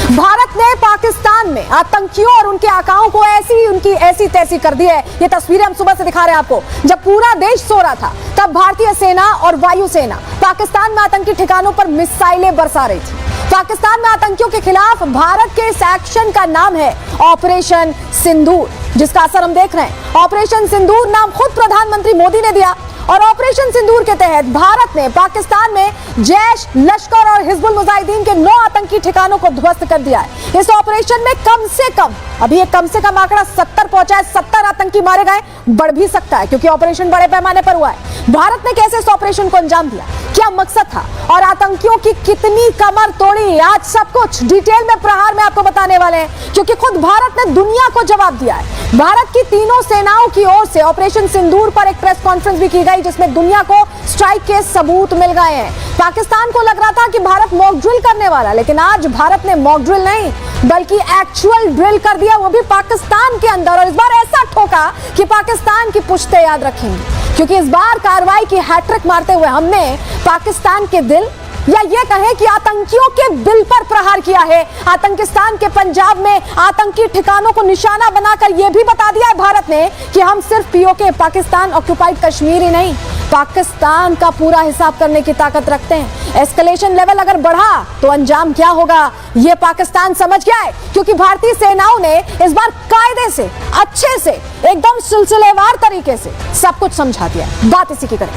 भारत ने पाकिस्तान में आतंकियों और उनके आकाओं को ऐसी तैसी कर दी है। ये तस्वीरें हम सुबह से दिखा रहे हैं आपको। जब पूरा देश सो रहा था तब भारतीय सेना और वायुसेना पाकिस्तान में आतंकी ठिकानों पर मिसाइलें बरसा रही थी। पाकिस्तान में आतंकियों के खिलाफ भारत के इस एक्शन का नाम है ऑपरेशन सिंदूर, जिसका असर हम देख रहे हैं। ऑपरेशन सिंदूर नाम खुद प्रधानमंत्री मोदी ने दिया और ऑपरेशन सिंदूर के तहत भारत ने पाकिस्तान में जैश, लश्कर और हिजबुल मुजाहिदीन के 9 आतंकी ठिकानों को ध्वस्त कर दिया है। इस ऑपरेशन में कम से कम आंकड़ा 70 पहुंचा है। 70 आतंकी मारे गए, बढ़ भी सकता है क्योंकि ऑपरेशन बड़े पैमाने पर हुआ है। भारत ने कैसे इस ऑपरेशन को अंजाम दिया, क्या मकसद था और आतंकियों की कितनी कमर तोड़ी, आज सब कुछ डिटेल में प्रहार में आपको बताने वाले हैं, क्योंकि खुद भारत ने दुनिया को जवाब दिया है। भारत की तीनों सेनाओं की ओर से ऑपरेशन सिंदूर पर एक प्रेस कॉन्फ्रेंस भी की गई, जिसमें दुनिया को स्ट्राइक के सबूत मिल गए हैं। पाकिस्तान को लग रहा था कि भारत मॉक ड्रिल करने वाला, लेकिन आज भारत ने मॉक ड्रिल नहीं बल्कि एक्चुअल ड्रिल कर दिया, वो भी पाकिस्तान के अंदर। और इस बार ऐसा ठोका कि पाकिस्तान की पुश्ते याद रखेंगे, क्योंकि इस बार कार्रवाई की हैट्रिक मारते हुए हमने पाकिस्तान के दिल या ये कहें कि आतंकियों के दिल पर प्रहार किया है। आतंकिस्तान के पंजाब में आतंकी ठिकानों को निशाना बनाकर यह भी बता दिया है भारत ने कि हम सिर्फ पीओके, पाकिस्तान ऑक्युपाइड कश्मीर ही नहीं, पाकिस्तान का पूरा हिसाब करने की ताकत रखते हैं। एस्केलेशन लेवल अगर बढ़ा तो अंजाम क्या होगा ये पाकिस्तान समझ गया है, क्योंकि भारतीय सेनाओं ने इस बार कायदे से, अच्छे से, एकदम सिलसिलेवार तरीके से सब कुछ समझा दिया। बात इसी की करें।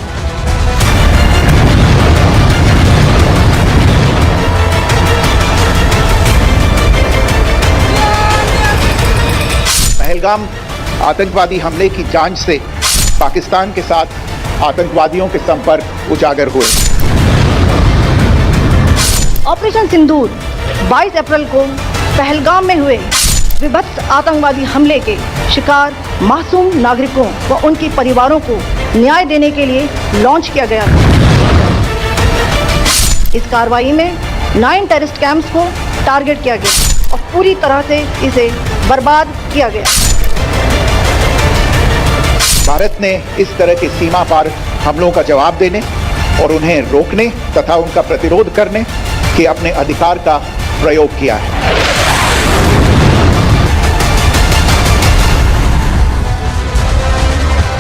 पहलगाम आतंकवादी हमले की जांच से पाकिस्तान के साथ आतंकवादियों के संपर्क उजागर हुए। ऑपरेशन सिंदूर 22 अप्रैल को पहलगाम में हुए विभत्स आतंकवादी हमले के शिकार मासूम नागरिकों व उनके परिवारों को न्याय देने के लिए लॉन्च किया गया था। इस कार्रवाई में 9 टेररिस्ट कैंप्स को टारगेट किया गया और पूरी तरह से इसे बर्बाद किया गया। भारत ने इस तरह के सीमा पार हमलों का जवाब देने और उन्हें रोकने तथा उनका प्रतिरोध करने के अपने अधिकार का प्रयोग किया है।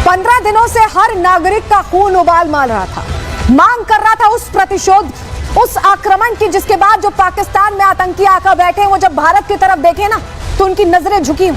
पंद्रह दिनों से हर नागरिक का खून उबाल मार रहा था, मांग कर रहा था उस प्रतिशोध, उस आक्रमण की, जिसके बाद जो पाकिस्तान में आतंकी आकर बैठे, वो जब भारत की तरफ देखे ना तो उनकी नजरें झुकी,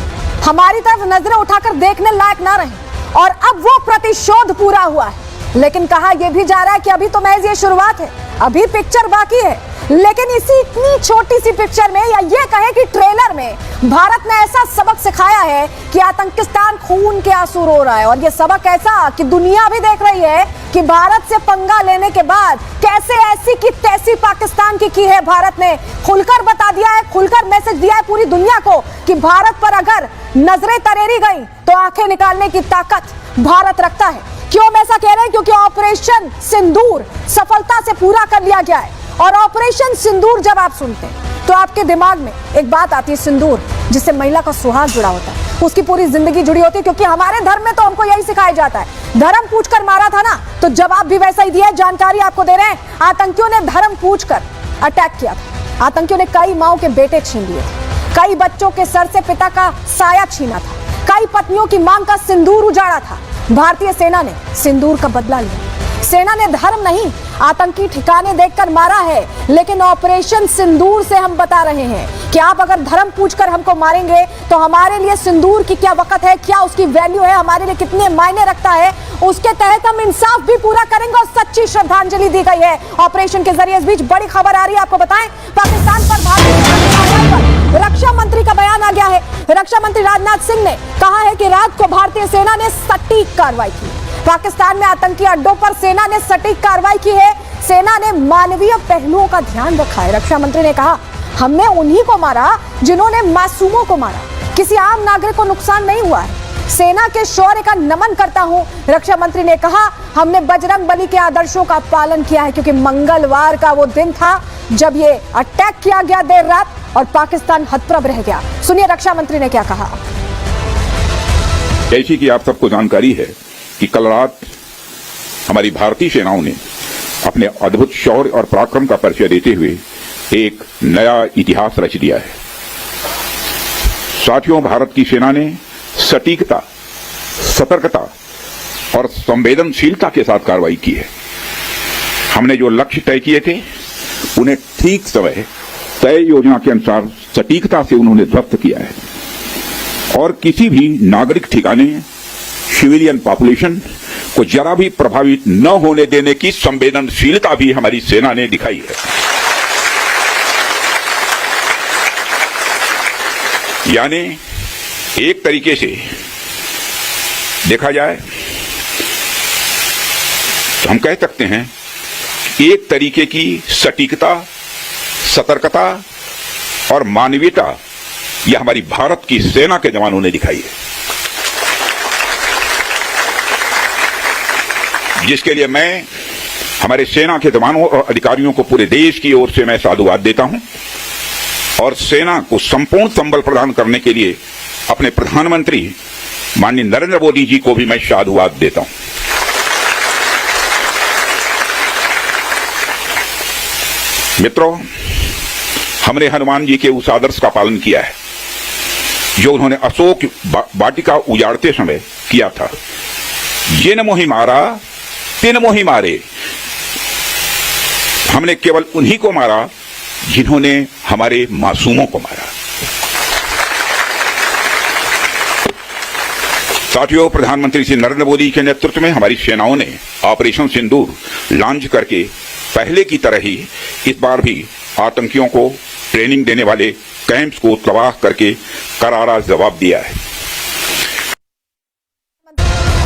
हमारी तरफ नजरें उठाकर देखने लायक ना रहे। और अब वो प्रतिशोध पूरा हुआ है, लेकिन कहा यह भी जा रहा है कि अभी तो महज ये शुरुआत है, अभी पिक्चर बाकी है। लेकिन इसी इतनी छोटी सी पिक्चर में या ये कहे कि ट्रेलर में भारत ने ऐसा सबक सिखाया है कि आतंकिस्तान खून के आंसू रो रहा है। और ये सबक ऐसा कि दुनिया भी देख रही है कि भारत से पंगा लेने के बाद कैसे ऐसी की तैसी पाकिस्तान की है। भारत ने खुलकर बता दिया है, खुलकर मैसेज दिया है पूरी दुनिया को कि भारत पर अगर नजरें तरेरी गई तो आंखें निकालने की ताकत भारत रखता है। क्यों हम ऐसा कह रहे हैं? क्योंकि ऑपरेशन सिंदूर सफलता से पूरा कर लिया गया है। और ऑपरेशन सिंदूर जब आप सुनते हैं तो आपके दिमाग में एक बात आती है, सिंदूर, जिससे महिला का सुहाग जुड़ा होता है, उसकी पूरी जिंदगी जुड़ी होती है। क्योंकि हमारे धर्म में तो हमको यही सिखाया जाता है, धर्म पूछकर मारा था ना, तो जवाब भी वैसा ही दिया है। जानकारी आपको दे रहे हैं, आतंकियों ने धर्म पूछकर अटैक किया था। आतंकियों ने कई माओं के बेटे छीन लिए थे, कई बच्चों के सर से पिता का साया छीना था, कई पत्नियों की मांग का सिंदूर उजाड़ा था। भारतीय सेना ने सिंदूर का बदला लिया। सेना ने धर्म नहीं, आतंकी ठिकाने देखकर मारा है। लेकिन ऑपरेशन सिंदूर से हम बता रहे हैं कि आप अगर धर्म पूछकर हमको मारेंगे तो हमारे लिए सिंदूर की क्या वक़्त है, क्या उसकी वैल्यू है, हमारे लिए कितने मायने रखता है, उसके तहत हम इंसाफ भी पूरा करेंगे और सच्ची श्रद्धांजलि दी गई है ऑपरेशन के जरिए। इस बीच बड़ी खबर आ रही है, आपको बताएं, पाकिस्तान पर भारतीय रक्षा मंत्री का बयान आ गया है। रक्षा मंत्री राजनाथ सिंह ने कहा है कि रात को भारतीय सेना ने सटीक कार्रवाई की। पाकिस्तान में आतंकी अड्डों पर सेना ने सटीक कार्रवाई की है। सेना ने मानवीय पहलुओं का ध्यान रखा है। रक्षा मंत्री ने कहा, हमने उन्हीं को मारा जिन्होंने मासूमों को मारा, किसी आम नागरिक को नुकसान नहीं हुआ है। सेना के शौर्य का नमन करता हूं। रक्षा मंत्री ने कहा, हमने बजरंग बली के आदर्शों का पालन किया है, क्योंकि मंगलवार का वो दिन था जब ये अटैक किया गया देर रात और पाकिस्तान हतप्रभ रह गया। सुनिए रक्षा मंत्री ने क्या कहा। जैसी कि आप सबको जानकारी है कि कल रात हमारी भारतीय सेनाओं ने अपने अद्भुत शौर्य और पराक्रम का परिचय देते हुए एक नया इतिहास रच दिया है। साथियों, भारत की सेना ने सटीकता, सतर्कता और संवेदनशीलता के साथ कार्रवाई की है। हमने जो लक्ष्य तय किए थे उन्हें ठीक समय तय योजना के अनुसार सटीकता से उन्होंने ध्वस्त किया है और किसी भी नागरिक ठिकाने, सिविलियन पॉपुलेशन को जरा भी प्रभावित न होने देने की संवेदनशीलता भी हमारी सेना ने दिखाई है। यानी एक तरीके से देखा जाए तो हम कह सकते हैं एक तरीके की सटीकता, सतर्कता और मानवीयता यह हमारी भारत की सेना के जवानों ने दिखाई है, जिसके लिए मैं हमारे सेना के जवानों और अधिकारियों को पूरे देश की ओर से मैं साधुवाद देता हूं और सेना को संपूर्ण संबल प्रदान करने के लिए अपने प्रधानमंत्री माननीय नरेंद्र मोदी जी को भी मैं साधुवाद देता हूं। मित्रों, हमने हनुमान जी के उस आदर्श का पालन किया है जो उन्होंने अशोक वाटिका उजाड़ते समय किया था। जिन मोहि मारा तिन मोहि मारे। हमने केवल उन्हीं को मारा जिन्होंने हमारे मासूमों को मारा। साथियों, प्रधानमंत्री श्री नरेंद्र मोदी के नेतृत्व में हमारी सेनाओं ने ऑपरेशन सिंदूर लॉन्च करके पहले की तरह ही इस बार भी आतंकियों को ट्रेनिंग देने वाले कैंप्स को तबाह करके करारा जवाब दिया है।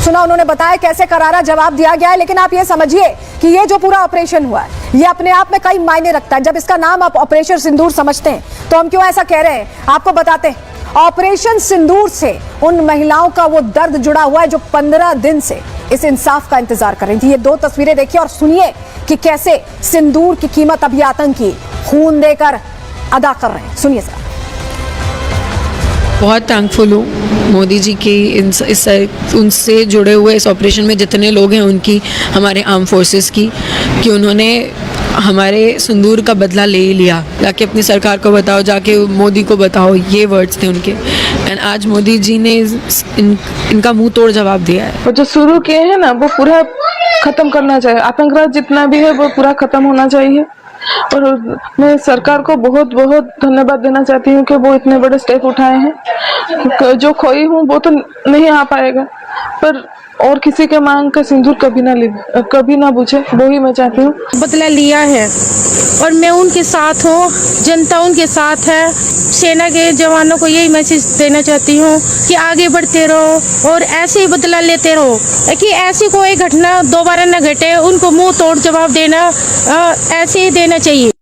सुना उन्होंने बताया कैसे करारा जवाब दिया गया है, लेकिन आप ये समझिए कि ये जो पूरा ऑपरेशन हुआ है ये अपने आप में कई मायने रखता है। जब इसका नाम आप ऑपरेशन सिंदूर समझते हैं तो हम क्यों ऐसा कह रहे हैं आपको बताते हैं। ऑपरेशन सिंदूर से उन महिलाओं का वो दर्द जुड़ा हुआ है जो 15 दिन से इस इंसाफ का इंतजार कर रही थी। ये 2 तस्वीरें देखिए और सुनिए कि कैसे सिंदूर की कीमत अभी आतंकी खून देकर अदा कर रहे हैं। सुनिए सर। बहुत थैंकफुल हूँ मोदी जी की उनसे जुड़े हुए इस ऑपरेशन में जितने लोग हैं उनकी, हमारे आर्म फोर्सेस की, कि उन्होंने हमारे सिंदूर का बदला ले ही लिया। जाके अपनी सरकार को बताओ, जाके मोदी को बताओ, ये वर्ड्स थे उनके। एंड आज मोदी जी ने इनका मुंह तोड़ जवाब दिया है। वो जो शुरू किए हैं ना वो पूरा खत्म करना चाहिए। आतंकवाद जितना भी है वो पूरा खत्म होना चाहिए। और मैं सरकार को बहुत बहुत धन्यवाद देना चाहती हूँ कि वो इतने बड़े स्टेप उठाए हैं। जो खोई हूँ वो तो नहीं आ पाएगा, पर और किसी के मांग का सिंदूर कभी ना बुझे, वो ही मैं चाहती हूँ। बदला लिया है और मैं उनके साथ हूँ, जनता उनके साथ है। सेना के जवानों को यही मैसेज देना चाहती हूँ कि आगे बढ़ते रहो और ऐसे ही बदला लेते रहो कि ऐसी कोई घटना दोबारा न घटे। उनको मुंह तोड़ जवाब देना ऐसे ही देना चाहिए।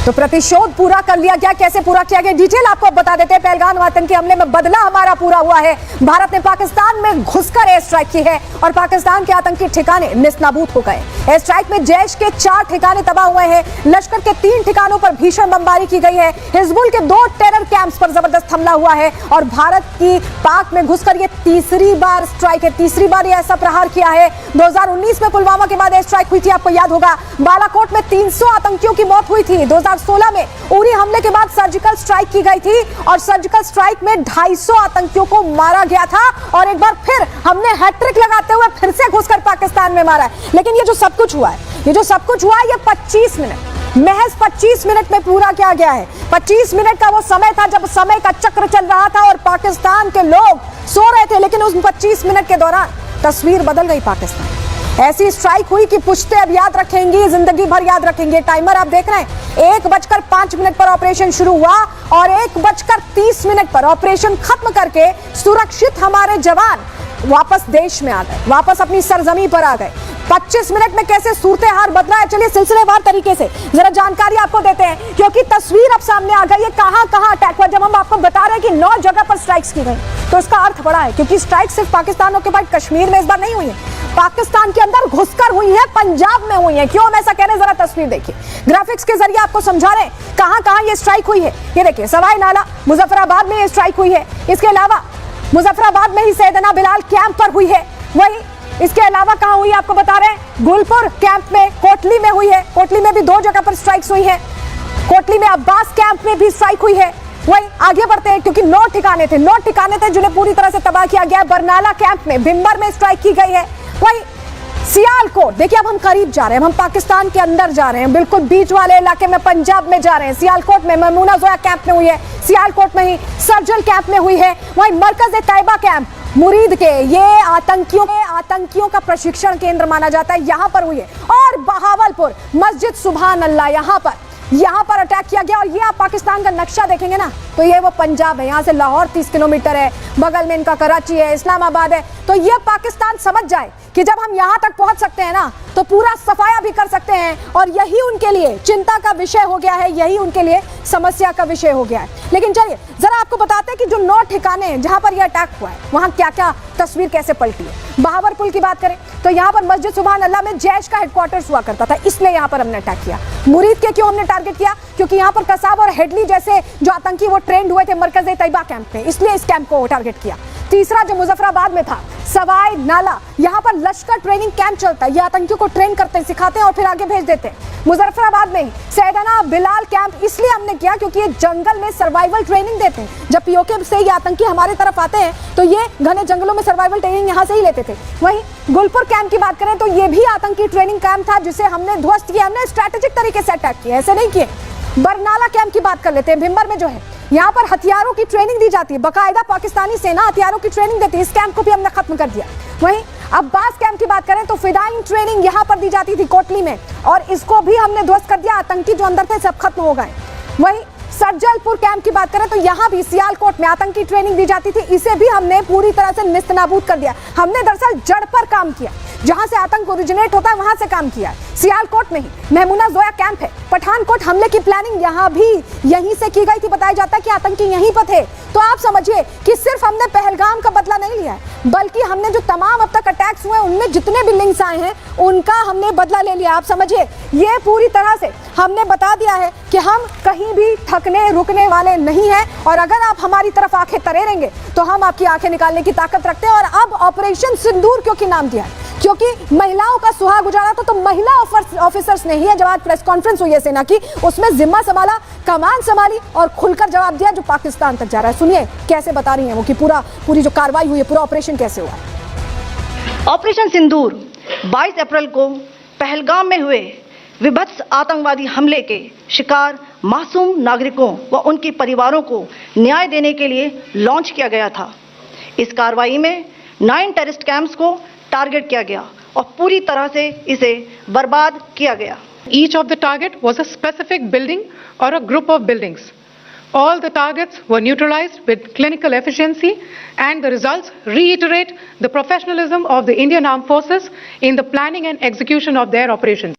तो प्रतिशोध पूरा कर लिया गया। कैसे पूरा किया गया डिटेल आपको बता देते हैं। पहलगाम आतंकी हमले में बदला हमारा पूरा हुआ है। भारत ने पाकिस्तान में घुसकर एयर स्ट्राइक की है और पाकिस्तान के आतंकी ठिकाने निस्नाबूद हो गए। एयर स्ट्राइक में जैश के 4 ठिकाने तबाह हुए हैं। लश्कर के 3 ठिकानों पर भीषण बमबारी की गई है। हिजबुल के 2 टेरर कैंप्स पर जबरदस्त हमला हुआ है और भारत की पाक में घुसकर ये तीसरी बार स्ट्राइक है। तीसरी बार ये ऐसा प्रहार किया है। 2019 में पुलवामा के बाद एयर स्ट्राइक हुई थी, आपको याद होगा। बालाकोट में 300 आतंकियों की मौत हुई थी। 2016 में उरी हमले के बाद सर्जिकल स्ट्राइक की गई थी और सर्जिकल स्ट्राइक में 250 आतंकियों को मारा गया था और एक बार फिर हमने हैट्रिक लगाते हुए फिर से घुसकर पाकिस्तान में मारा है। लेकिन ये जो सब कुछ हुआ है, ये 25 मिनट, महज 25 मिनट में पूरा किया गया है। 25 मिनट का वो समय था जब समय का चक्र चल रहा था और पाकिस्तान के लोग सो रहे थे, लेकिन उस 25 मिनट के दौरान तस्वीर बदल गई पाकिस्तान। ऐसी स्ट्राइक हुई कि पुश्ते अब याद रखेंगी, जिंदगी भर याद रखेंगे। टाइमर आप देख रहे हैं, 1:05 पर ऑपरेशन शुरू हुआ और 1:30 पर ऑपरेशन खत्म करके सुरक्षित हमारे जवान वापस देश में आ गए, वापस अपनी सरजमी पर आ गए। 25 मिनट में कैसे सूरत हाल बदला है, चलिए सिलसिलेवार तरीके से जरा जानकारी आपको देते हैं, क्योंकि तस्वीर अब सामने आ गई है कहां अटैक हुआ। जब हम आपको बता रहे हैं कि 9 जगह पर स्ट्राइक्स की गई तो इसका अर्थ बड़ा है, क्योंकि स्ट्राइक सिर्फ पाकिस्तान ऑक्युपाइड कश्मीर में इस बार नहीं हुई है, पाकिस्तान के अंदर घुसकर हुई है, पंजाब में हुई है। क्यों हम ऐसा कह रहे हैं, जरा तस्वीर देखिए। ग्राफिक्स के जरिए आपको समझा रहे हैं कहां ये स्ट्राइक हुई है। ये देखिए, सवाई नाला मुजफ्फराबाद में ये स्ट्राइक हुई है। इसके अलावा मुजफ्फराबाद में ही सैयदना बिलाल कैंप पर हुई है। वही इसके अलावा कहां हुई आपको बता रहे हैं, गुलपुर कैंप में, कोटली में हुई है। कोटली में भी 2 जगह पर स्ट्राइक्स हुई है। कोटली में अब्बास कैंप में भी स्ट्राइक हुई है। वहीं आगे बढ़ते हैं क्योंकि 9 ठिकाने थे जिन्हें पूरी तरह से तबाह किया गया। बरनाला कैंप में, भिंबर में स्ट्राइक की गई है। वहीं सियालकोट, देखिए अब हम करीब जा रहे हैं, हम पाकिस्तान के अंदर जा रहे हैं, बिल्कुल बीच वाले इलाके में, पंजाब में जा रहे हैं। सियालकोट में ममूना जोया कैंप में हुई है, सियालकोट में ही सर्जल कैंप में हुई है। वहीं मरकज तैयबा कैंप मुरीद के, ये आतंकियों का प्रशिक्षण केंद्र माना जाता है, यहां पर हुई है। और बहावलपुर मस्जिद सुभान अल्लाह, यहां पर अटैक किया गया। और ये आप पाकिस्तान का नक्शा देखेंगे ना तो ये वो पंजाब है, यहां से लाहौर 30 किलोमीटर है, बगल में इनका कराची है, इस्लामाबाद है। तो ये पाकिस्तान समझ जाए कि जब हम यहां तक पहुंच सकते हैं ना तो पूरा सफाया भी कर सकते हैं। और यही उनके लिए चिंता का विषय हो गया है, यही उनके लिए समस्या का विषय हो गया है। लेकिन चलिए जरा आपको बताते हैं कि जो 9 ठिकाने हैं जहां पर यह अटैक हुआ है वहां क्या क्या तस्वीर कैसे पलटी है। बहावलपुर की बात करें तो यहाँ पर मस्जिद सुभान अल्लाह में जैश का हेडक्वार्टर्स हुआ करता था, इसलिए यहाँ पर हमने अटैक किया। मुरीद के क्यों हमने टारगेट किया? क्योंकि यहाँ पर कसाब और हेडली जैसे जो आतंकी वो ट्रेंड हुए थे मरकज तैयबा कैंप में, इसलिए इस कैंप को टारगेट किया। तीसरा जो मुजफ्फराबाद में था सवाई नाला, यहाँ पर लश्कर ट्रेनिंग कैंप चलता है, ये आतंकियों को ट्रेन करते हैं, सिखाते हैं और फिर आगे भेज देते हैं। मुजफ्फराबाद में ही सैयदना बिलाल कैंप इसलिए हमने किया क्योंकि ये जंगल में सर्वाइवल ट्रेनिंग देते हैं। जब पीओके से ये आतंकी हमारे तरफ आते हैं तो ये घने जंगलों में सर्वाइवल ट्रेनिंग यहाँ से ही लेते थे। वहीं गुलपुर कैंप की बात करें तो ये भी आतंकी ट्रेनिंग कैंप था जिसे हमने ध्वस्त किया, हमने स्ट्रैटेजिक तरीके से अटैक किया, ऐसे नहीं किए। बरनाला कैंप की बात कर लेते हैं, भिंबर में जो है यहाँ पर हथियारों की ट्रेनिंग दी जाती है, बाकायदा पाकिस्तानी सेना हथियारों की ट्रेनिंग देती है, इस कैंप को भी हमने खत्म कर दिया। वहीं अब्बास कैंप की बात करें तो फिदाइन ट्रेनिंग यहाँ पर दी जाती थी कोटली में, और इसको भी हमने ध्वस्त कर दिया, आतंकी जो अंदर थे सब खत्म हो गए। वहीं सर्जलपुर कैंप की बात करें तो यहाँ भी सियालकोट में आतंकी ट्रेनिंग दी जाती थी, इसे भी हमने पूरी तरह से निस्तनाबूद कर दिया। हमने दरअसल जड़ पर काम किया, जहां से आतंक ओरिजिनेट होता है वहां से काम किया। सियालकोट में ही महमूना जोया कैंप है। पठानकोट हमले की प्लानिंग यहाँ भी यहीं से की गई थी, बताया जाता है कि आतंकी यहीं पर थे। तो आप समझिए कि सिर्फ हमने पहलगाम का बदला नहीं लिया है, बल्कि हमने जो तमाम अब तक अटैक्स हुए उनमें जितने भी लिंक्स आए हैं उनका हमने बदला ले लिया। आप समझिए ये पूरी तरह से हमने बता दिया है कि हम कहीं भी थकने रुकने वाले नहीं हैं, और अगर आप हमारी तरफ आंखें तरेरेंगे तो हम आपकी आंखें निकालने की ताकत रखते हैं। और अब ऑपरेशन सिंदूर क्योंकि नाम दिया है, क्योंकि महिलाओं का सुहाग उजाड़ा था, तो महिला ऑफिसर्स ने ही है, जब आज प्रेस कॉन्फ्रेंस हुई है सेना की, उसमें जिम्मा संभाला, कमान संभाली और खुलकर जवाब दिया जो पाकिस्तान तक जा रहा है। सुनिए कैसे बता रही हैं वो कि पूरी जो कार्रवाई हुई है, पूरा ऑपरेशन कैसे हुआ। ऑपरेशन सिंदूर 22 अप्रैल को पहलगाम में हुए विभत्स आतंकवादी हमले के शिकार मासूम नागरिकों व उनके परिवारों को न्याय देने के लिए लॉन्च किया गया था। इस कार्रवाई में 9 टेररिस्ट कैंप्स को टारगेट किया गया और पूरी तरह से इसे बर्बाद किया गया। Each of the target was a specific building or a group of buildings. All the targets were neutralized with clinical efficiency, and the results reiterate the professionalism of the Indian Armed Forces in the planning and execution of their operations.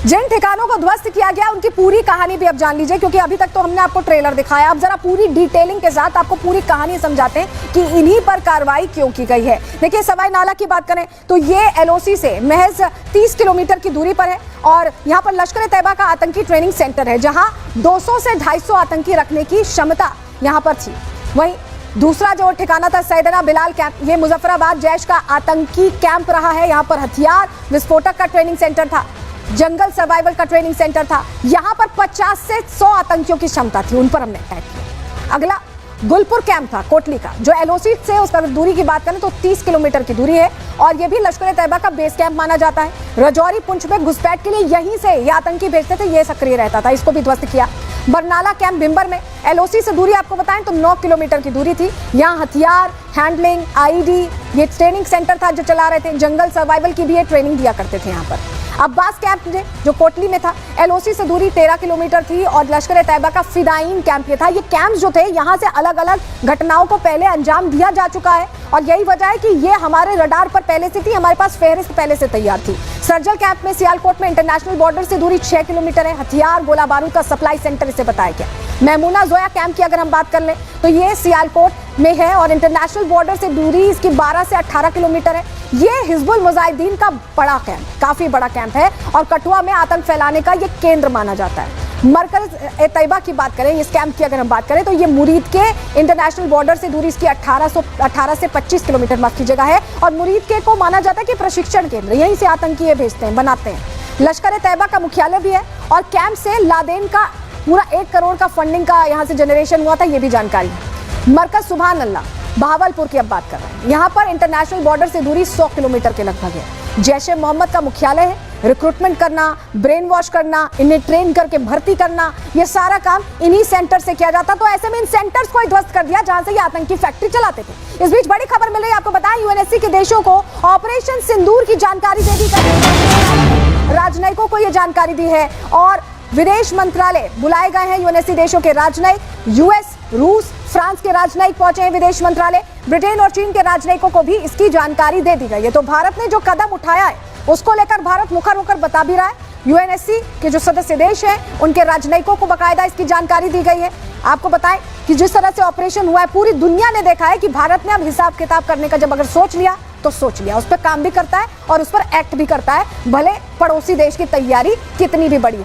जिन ठिकानों को ध्वस्त किया गया उनकी पूरी कहानी भी अब जान लीजिए, क्योंकि अभी तक तो हमने आपको ट्रेलर दिखाया, अब जरा पूरी डिटेलिंग के साथ आपको पूरी कहानी समझाते हैं कि इन्हीं पर कार्रवाई क्यों की गई है। देखिए सवाई नाला की बात करें तो ये एलओसी से महज 30 किलोमीटर की दूरी पर है, और यहाँ पर लश्कर तैयबा का आतंकी ट्रेनिंग सेंटर है, जहाँ 200 से 250 आतंकी रखने की क्षमता यहाँ पर थी। वहीं दूसरा जो ठिकाना था सैयदना बिलाल कैंप, ये मुजफ्फराबाद जैश का आतंकी कैंप रहा है। यहाँ पर हथियार विस्फोटक का ट्रेनिंग सेंटर था, जंगल सर्वाइवल का ट्रेनिंग सेंटर था, यहाँ पर 50 से 100 आतंकियों की क्षमता थी, उन पर हमने अटैक किया। अगला गुलपुर कैंप था कोटली का, जो एलओसी से उसका दूरी की बात करें तो 30 किलोमीटर की दूरी है, और ये भी लश्कर तैयबा का बेस कैंप माना जाता है। रजौरी पुंछ में घुसपैठ के लिए यहीं से ये आतंकी भेजते थे, ये सक्रिय रहता था, इसको भी ध्वस्त किया। बरनाला कैंप भिंबर में एलओसी से दूरी आपको बताएं तो 9 किलोमीटर की दूरी थी, यहाँ हथियार हैंडलिंग आईडी ये ट्रेनिंग सेंटर था जो चला रहे थे, जंगल सर्वाइवल की भी ये ट्रेनिंग दिया करते थे यहाँ पर। अब्बास कैंप जो कोटली में था, एलओसी से दूरी 13 किलोमीटर थी, और लश्कर तैयबा का फिदाइन कैंप ये था। ये कैंप जो थे यहाँ से अलग अलग घटनाओं को पहले अंजाम दिया जा चुका है, और यही वजह है कि ये हमारे रडार पर पहले से थी, हमारे पास फेहरिस्त पहले से तैयार थी। सर्जल कैंप में सियालकोट में इंटरनेशनल बॉर्डर से दूरी 6 किलोमीटर है, हथियार गोला बारूद का सप्लाई सेंटर इसे बताया गया। महमूना जोया कैंप की अगर हम बात कर लें तो ये सियालकोट में है, और इंटरनेशनल बॉर्डर से दूरी इसकी 12 से 18 किलोमीटर है। ये हिजबुल मुजाहिदीन का बड़ा कैंप, काफी बड़ा कैंप है, और कठुआ में आतंक फैलाने का ये केंद्र माना जाता है। मरकज तैयबा की बात करें, इस कैंप की अगर हम बात करें तो ये मुरीद के इंटरनेशनल बॉर्डर से दूरी इसकी 18 से 25 किलोमीटर माफ कीजिएगा है, और मुरीद के को माना जाता है कि प्रशिक्षण केंद्र, यहीं से आतंकी ये भेजते हैं, बनाते हैं। लश्कर तैयबा का मुख्यालय भी है, और कैंप से लादेन का पूरा 1 करोड़ का फंडिंग का यहाँ से जनरेशन हुआ था, ये भी जानकारी है। मरकज सुभान अल्लाह बहावलपुर की अब बात कर रहे हैं। यहाँ पर इंटरनेशनल बॉर्डर से दूरी 100 किलोमीटर के लगभग है। जैश ए मोहम्मद का मुख्यालय है। रिक्रूटमेंट करना, ब्रेन वॉश करना, इन्हें ट्रेन करके भर्ती करना, ये सारा काम इन्हीं सेंटर से किया जाता। तो ऐसे में इन सेंटर्स को ही ध्वस्त कर दिया जहां से ये आतंकी फैक्ट्री चलाते थे। इस बीच बड़ी खबर मिल रही है, आपको बताएं यूएनएससी के देशों को ऑपरेशन सिंदूर की जानकारी दे दी गई। राजनयिकों को ये जानकारी दी है और विदेश मंत्रालय बुलाए गए हैं। यूएनएससी देशों के राजनयिक, यूएस, रूस, फ्रांस के राजनयिक पहुंचे हैं विदेश मंत्रालय। ब्रिटेन और चीन के राजनयिकों को भी इसकी जानकारी दे दी गई है। तो भारत ने जो कदम उठाया है उसको लेकर भारत मुखर होकर बता भी रहा है। यूएनएससी के जो सदस्य देश हैं उनके राजनयिकों को बकायदा इसकी जानकारी दी गई है। आपको बताएं कि जिस तरह से ऑपरेशन हुआ है, पूरी दुनिया ने देखा है कि भारत ने अब हिसाब किताब करने का जब अगर सोच लिया तो सोच लिया, उस पर काम भी करता है और उस पर एक्ट भी करता है, भले पड़ोसी देश की तैयारी कितनी भी बड़ी हो।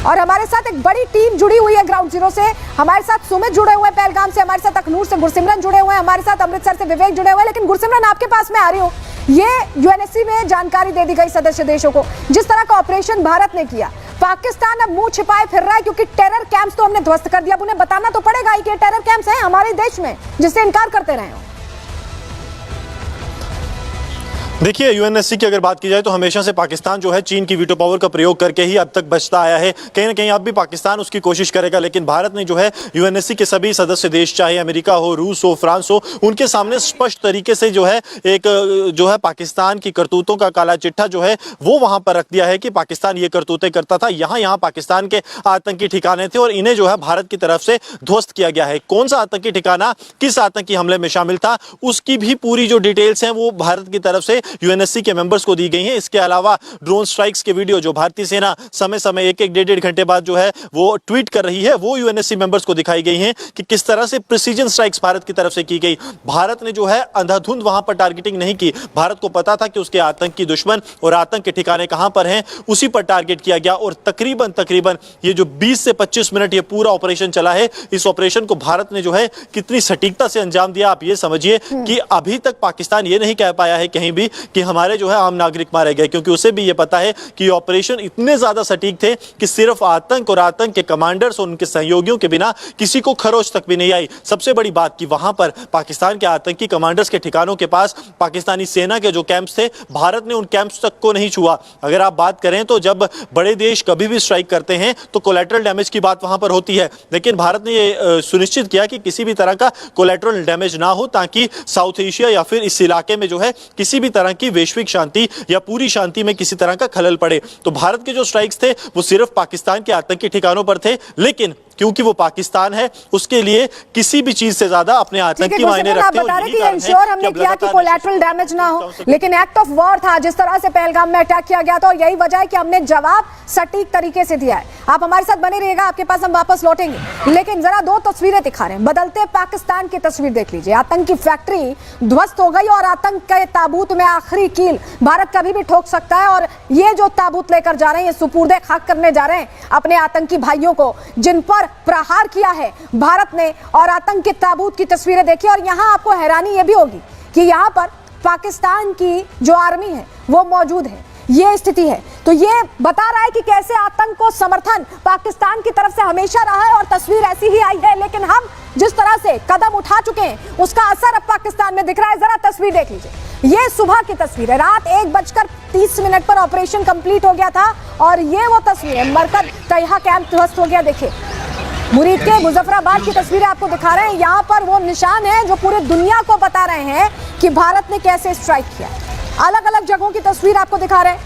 और हमारे साथ एक बड़ी टीम जुड़ी हुई है ग्राउंड जीरो से। हमारे साथ सुमित जुड़े हुए हैं पहलगाम से, हमारे साथ अखनूर से गुरसिमरन जुड़े हुए हैं, हमारे साथ अमृतसर से विवेक जुड़े हुए हैं। लेकिन गुरसिमरन, आपके पास मैं आ रही हूँ। ये यूएनएससी में जानकारी दे दी गई सदस्य देशों को, जिस तरह का ऑपरेशन भारत ने किया, पाकिस्तान अब मुंह छिपाए फिर रहा है क्योंकि टेरर कैंप्स तो हमने ध्वस्त कर दिया। अब उन्हें बताना तो पड़ेगा ही कि टेरर कैंप्स हैं हमारे देश में, जिससे इनकार करते रहे हो। देखिए, यूएनएससी की अगर बात की जाए तो हमेशा से पाकिस्तान जो है चीन की वीटो पावर का प्रयोग करके ही अब तक बचता आया है। कहीं ना कहीं अब भी पाकिस्तान उसकी कोशिश करेगा, लेकिन भारत ने जो है यूएनएससी के सभी सदस्य देश, चाहे अमेरिका हो, रूस हो, फ्रांस हो, उनके सामने स्पष्ट तरीके से जो है एक जो है पाकिस्तान की करतूतों का काला चिट्ठा जो है वो वहां पर रख दिया है कि पाकिस्तान ये करतूतें करता था, यहाँ पाकिस्तान के आतंकी ठिकाने थे और इन्हें जो है भारत की तरफ से ध्वस्त किया गया है। कौन सा आतंकी ठिकाना किस आतंकी हमले में शामिल था, उसकी भी पूरी जो डिटेल्स हैं वो भारत की तरफ से यूएनएससी के मेंबर्स को दी गई हैं। इसके अलावा ड्रोन स्ट्राइक्स के वीडियो जो भारतीय सेना समय समय एक डेढ़ घंटे बाद जो है वो ट्वीट कर रही है, वो यूएनएससी मेंबर्स को दिखाई गई हैं कि किस तरह से प्रिसीजन स्ट्राइक्स भारत की तरफ से की गई। भारत ने जो है अंधाधुंध वहां पर टारगेटिंग नहीं की। भारत को पता था कि उसके आतंकी दुश्मन और आतंक के ठिकाने कहां पर हैं, उसी पर टारगेट किया गया और तकरीबन ये जो 20 से 25 मिनट ये पूरा ऑपरेशन चला है, इस ऑपरेशन को भारत ने जो है कितनी सटीकता से अंजाम दिया। आप ये समझिए कि अभी तक पाकिस्तान ये नहीं कह पाया है कहीं भी कि हमारे जो है आम नागरिक मारे गए, क्योंकि उसे भी ये पता है कि ऑपरेशन इतने ज्यादा सटीक थे कि सिर्फ आतंक और आतंक के कमांडर्स और उनके सहयोगियों के बिना किसी को खरोच तक भी नहीं आई। सबसे बड़ी बात कि वहां पर पाकिस्तान के आतंकी कमांडर्स के ठिकानों के पास पाकिस्तानी सेना के जो कैंप्स थे, भारत ने उन कैंप्स तक को नहीं छुआ। अगर आप बात करें तो जब बड़े देश कभी भी स्ट्राइक करते हैं तो कोलैटरल डैमेज की बात वहां पर होती है, लेकिन भारत ने ये सुनिश्चित किया कि किसी भी तरह का कोलैटरल डैमेज ना हो, ताकि साउथ एशिया या फिर इस इलाके में जो है किसी भी तरह की वैश्विक शांति या पूरी शांति में किसी तरह का खलल पड़े। तो भारत के जो स्ट्राइक्स थे वो सिर्फ पाकिस्तान के आतंकी ठिकानों पर थे, लेकिन क्योंकि वो पाकिस्तान है उसके लिए किसी भी चीज से ज्यादा अपने आतंकी मायने रखते हैं। कि इंश्योर हमने किया कि कोलैटरल डैमेज ना हो, लेकिन एक्ट ऑफ वॉर था जिस तरह से पहलगाम में अटैक किया गया था, और यही वजह है कि हमने जवाब सटीक तरीके से दिया है। आप हमारे साथ बने रहिएगा, आपके पास हम वापस लौटेंगे, लेकिन जरा दो तस्वीरें दिखा रहे हैं। बदलते पाकिस्तान की तस्वीर देख लीजिए। आतंकी फैक्ट्री ध्वस्त हो गई और आतंक के ताबूत में आखिरी कील भारत कभी भी ठोक सकता है। और ये जो ताबूत लेकर जा रहे हैं, ये सुपुर्दे खाक करने जा रहे हैं अपने आतंकी भाइयों को जिन पर प्रहार किया है भारत ने। और आतंक के ताबूत की तस्वीरें देखिए, और यहां आपको हैरानी यह भी होगी कि यहां पर पाकिस्तान की जो आर्मी है वो मौजूद है। ये स्थिति है, तो ये बता रहा है कि कैसे आतंक को समर्थन पाकिस्तान की तरफ से हमेशा रहा है और तस्वीर ऐसी ही आई है। लेकिन हम जिस तरह से कदम उठा चुके हैं उसका असर अब पाकिस्तान में दिख रहा है। जरा तस्वीर देख लीजिए, ये सुबह की तस्वीर है। रात 1:30 पर ऑपरेशन कंप्लीट हो गया था और ये वो तस्वीर है। मरकज तैहा कैंप ध्वस्त हो गया। देखिए, मुरीद के मुजफ्फराबाद की तस्वीरें आपको दिखा रहे हैं। यहाँ पर वो निशान है जो पूरे दुनिया को बता रहे हैं कि भारत ने कैसे स्ट्राइक किया। अलग अलग जगहों की तस्वीर आपको दिखा रहे हैं।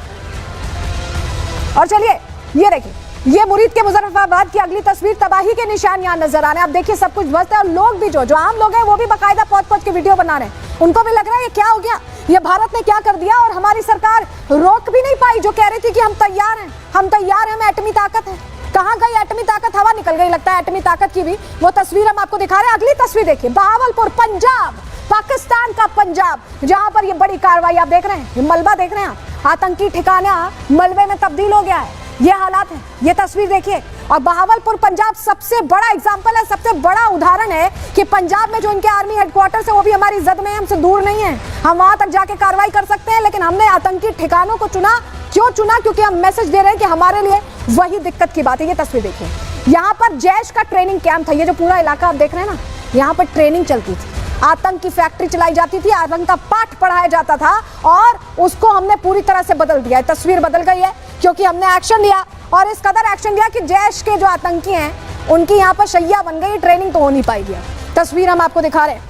और चलिए ये देखिए, ये मुरीद के मुजफ्फराबाद की अगली तस्वीर। तबाही के निशान यहाँ नजर आ रहे हैं। आप देखिए सब कुछ ध्वस्त है और लोग भी जो आम लोग हैं वो भी बाकायदा पहुंच के वीडियो बना रहे हैं। उनको भी लग रहा है ये क्या हो गया, ये भारत ने क्या कर दिया। और हमारी सरकार रोक भी नहीं पाई, जो कह रही थी कि हम तैयार हैं, हमें एटमी ताकत है। कहां गई एटमी ताकत, हवा निकल गई लगता है एटमी ताकत की भी। वो तस्वीर हम आपको दिखा रहे हैं। अगली तस्वीर देखिए, बहावलपुर, पंजाब, पाकिस्तान का पंजाब, जहां पर ये बड़ी कार्रवाई आप देख रहे हैं। ये मलबा देख रहे हैं आप, आतंकी ठिकाना मलबे में तब्दील हो गया है। ये हालात है, ये तस्वीर देखिए। और बहावलपुर पंजाब सबसे बड़ा एग्जाम्पल है, सबसे बड़ा उदाहरण है कि पंजाब में जो इनके आर्मी हेडक्वार्टर्स है वो भी हमारी जद में है, हमसे दूर नहीं है। हम वहां तक जाके कार्रवाई कर सकते हैं, लेकिन हमने आतंकी ठिकानों को चुना। क्यों चुना? क्योंकि हम मैसेज दे रहे हैं कि हमारे लिए वही दिक्कत की बात है। ये तस्वीर देखिए, यहाँ पर जैश का ट्रेनिंग कैंप था। ये जो पूरा इलाका आप देख रहे हैं ना, यहाँ पर ट्रेनिंग चलती थी, आतंक की फैक्ट्री चलाई जाती थी, आतंक का पाठ पढ़ाया जाता था और उसको हमने पूरी तरह से बदल दिया है। तस्वीर बदल गई है क्योंकि हमने एक्शन लिया और इस कदर एक्शन लिया कि जैश के जो आतंकी हैं उनकी यहाँ पर शैया बन गई, ट्रेनिंग तो हो नहीं पाएगी। तस्वीर हम आपको दिखा रहे हैं,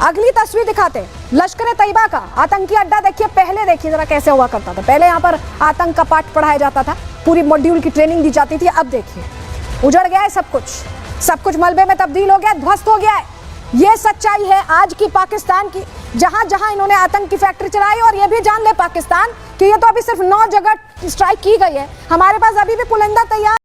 अगली तस्वीर दिखाते हैं लश्कर तैयबा का आतंकी अड्डा। देखिए पहले, देखिए जरा कैसे हुआ करता था। पहले यहाँ पर आतंक का पाठ पढ़ाया जाता था, पूरी मॉड्यूल की ट्रेनिंग दी जाती थी। अब देखिए उजड़ गया है सब कुछ मलबे में तब्दील हो गया, ध्वस्त हो गया है। ये सच्चाई है आज की पाकिस्तान की, जहां जहां इन्होंने आतंक की फैक्ट्री चलाई। और ये भी जान ले पाकिस्तान कि ये तो अभी सिर्फ 9 जगह स्ट्राइक की गई है, हमारे पास अभी भी पुलिंदा तैयार